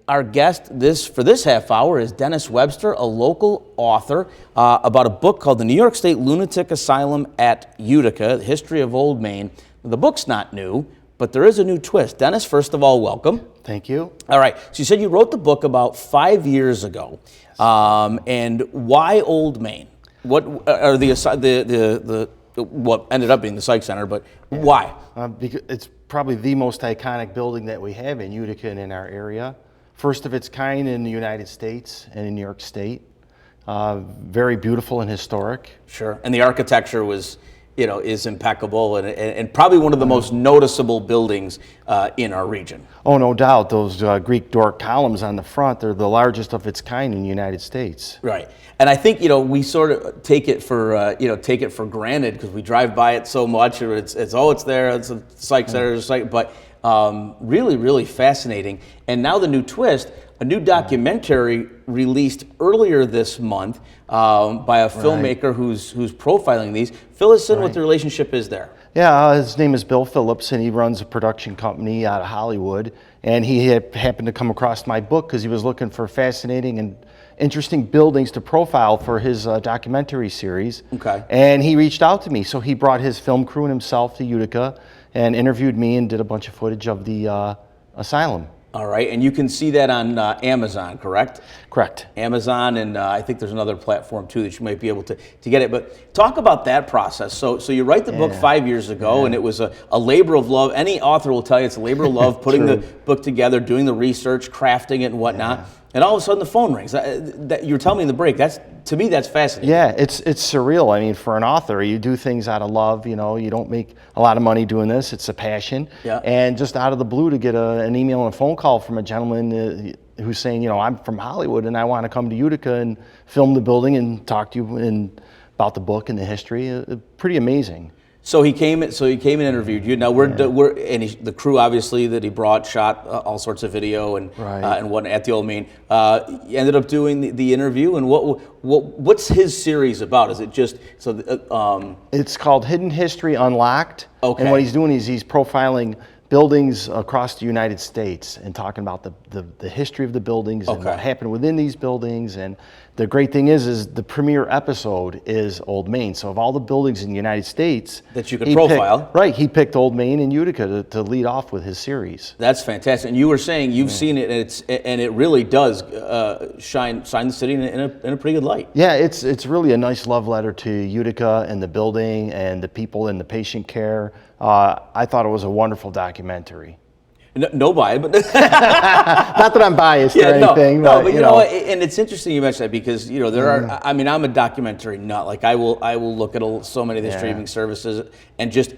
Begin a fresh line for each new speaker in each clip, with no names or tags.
our guest for this half hour is Dennis Webster, a local author about a book called The New York State Lunatic Asylum at Utica, The History of Old Main. The book's not new, but there is a new twist. Dennis, first of all, welcome.
Thank you.
All right, so you said you wrote the book about 5 years ago. Yes. And why Old Main? What are what ended up being the Psych Center, but why?
Because it's probably the most iconic building that we have in Utica and in our area. First of its kind in the United States and in New York State. Very beautiful and historic.
Sure, and the architecture was, is impeccable and probably one of the most noticeable buildings in our region.
Oh, no doubt. Those Greek Doric columns on the front, they're the largest of its kind in the United States.
Right. And I think, we sort of take it for granted because we drive by it so much. It's there, it's a Psych Center, but really, really fascinating. And now the new twist, a new documentary released earlier this month by a filmmaker who's profiling these. Fill us in what the relationship is there.
Yeah, his name is Bill Phillips, and he runs a production company out of Hollywood. And he happened to come across my book because he was looking for fascinating and interesting buildings to profile for his documentary series.
Okay.
And he reached out to me. So he brought his film crew and himself to Utica and interviewed me and did a bunch of footage of the asylum.
All right, and you can see that on Amazon, correct?
Correct.
Amazon, and I think there's another platform too that you might be able to get it. But talk about that process. So you write the book 5 years ago, and it was a labor of love. Any author will tell you it's a labor of love, putting the book together, doing the research, crafting it and whatnot. And all of a sudden the phone rings. That you were telling me in the break. To me, that's fascinating.
Yeah, it's surreal. I mean, for an author, you do things out of love. You don't make a lot of money doing this. It's a passion.
Yeah.
And just out of the blue to get an email and a phone call from a gentleman who's saying, I'm from Hollywood and I want to come to Utica and film the building and talk to you about the book and the history. Pretty amazing.
So he came and interviewed you. Now the crew obviously that he brought shot all sorts of video and what at the Old Main. You ended up doing the interview, and what's his series about? Is it just
It's called Hidden History Unlocked.
Okay.
And what he's doing is he's profiling buildings across the United States and talking about the history of the buildings and what happened within these buildings. And the great thing is the premiere episode is Old Main. So of all the buildings in the United States
that you could profile,
he picked Old Main and Utica to lead off with his series.
That's fantastic. And you were saying you've seen it, and it really does shine the city in a pretty good light.
Yeah, it's really a nice love letter to Utica and the building and the people and the patient care. I thought it was a wonderful documentary.
No bias, but
not that I'm biased or anything.
No, but you know, and it's interesting you mentioned that because there are. I mean, I'm a documentary nut. Like I will look at so many of the streaming services and just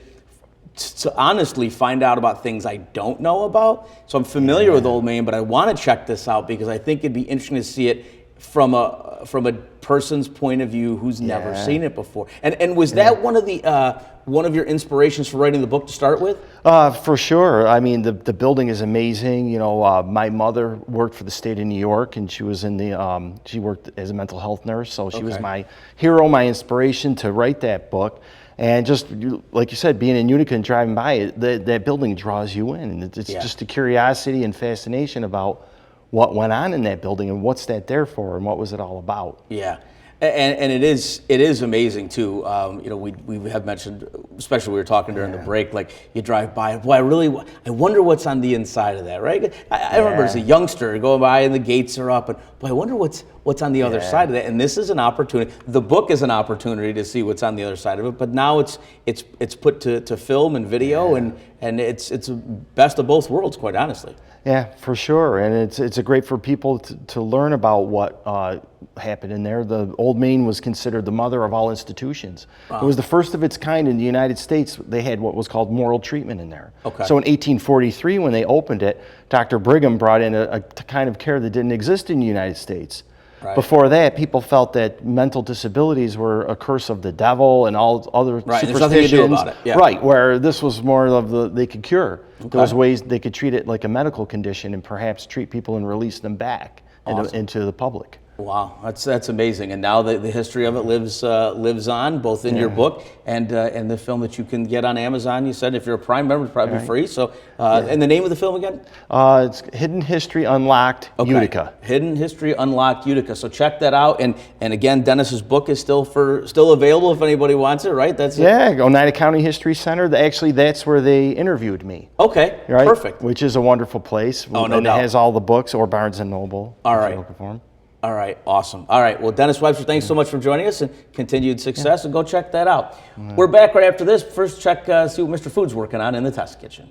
to honestly find out about things I don't know about. So I'm familiar with Old Main, but I want to check this out because I think it'd be interesting to see it from a person's point of view who's never seen it before. And was that one of your inspirations for writing the book to start with?
For sure. I mean, the building is amazing. My mother worked for the state of New York, and she was she worked as a mental health nurse. So she was my hero, my inspiration to write that book. And just like you said, being in Utica and driving by it, that building draws you in. And it's just a curiosity and fascination about what went on in that building and what's that there for and what was it all about.
Yeah. And it is amazing too. We have mentioned, especially we were talking during the break, like you drive by, boy, I wonder what's on the inside of that, right? I remember as a youngster going by and the gates are up, and boy, I wonder what's on the other side of that. And this is an opportunity. The book is an opportunity to see what's on the other side of it. But now it's put to film and video, and it's best of both worlds, quite honestly.
Yeah, for sure, and it's a great for people to learn about what happened in there. The Old Main was considered the mother of all institutions. Wow. It was the first of its kind in the United States. They had what was called moral treatment in there.
Okay.
So in 1843, when they opened it, Dr. Brigham brought in a kind of care that didn't exist in the United States.
Right.
Before that, people felt that mental disabilities were a curse of the devil and all other superstitions.
There's nothing to do about it. Yeah.
Right, where this was more of they could cure.
Okay.
There was ways they could treat it like a medical condition and perhaps treat people and release them back into the public.
Wow, that's amazing. And now the history of it lives on, both in your book and the film that you can get on Amazon. You said if you're a Prime member, it's probably free. So, and the name of the film again?
It's Hidden History Unlocked, Utica.
Hidden History Unlocked, Utica. So check that out. And again, Dennis's book is still available if anybody wants it, right? That's
Oneida County History Center. Actually, that's where they interviewed me.
Okay,
right?
Perfect.
Which is a wonderful place.
Oh, no
and
doubt.
It has all the books, or Barnes and Noble.
All right.
If you're looking for 'em.
All right, awesome. All right, well, Dennis Webster, thanks so much for joining us, and continued success, and go check that out. We're back right after this. First, see what Mr. Food's working on in the test kitchen.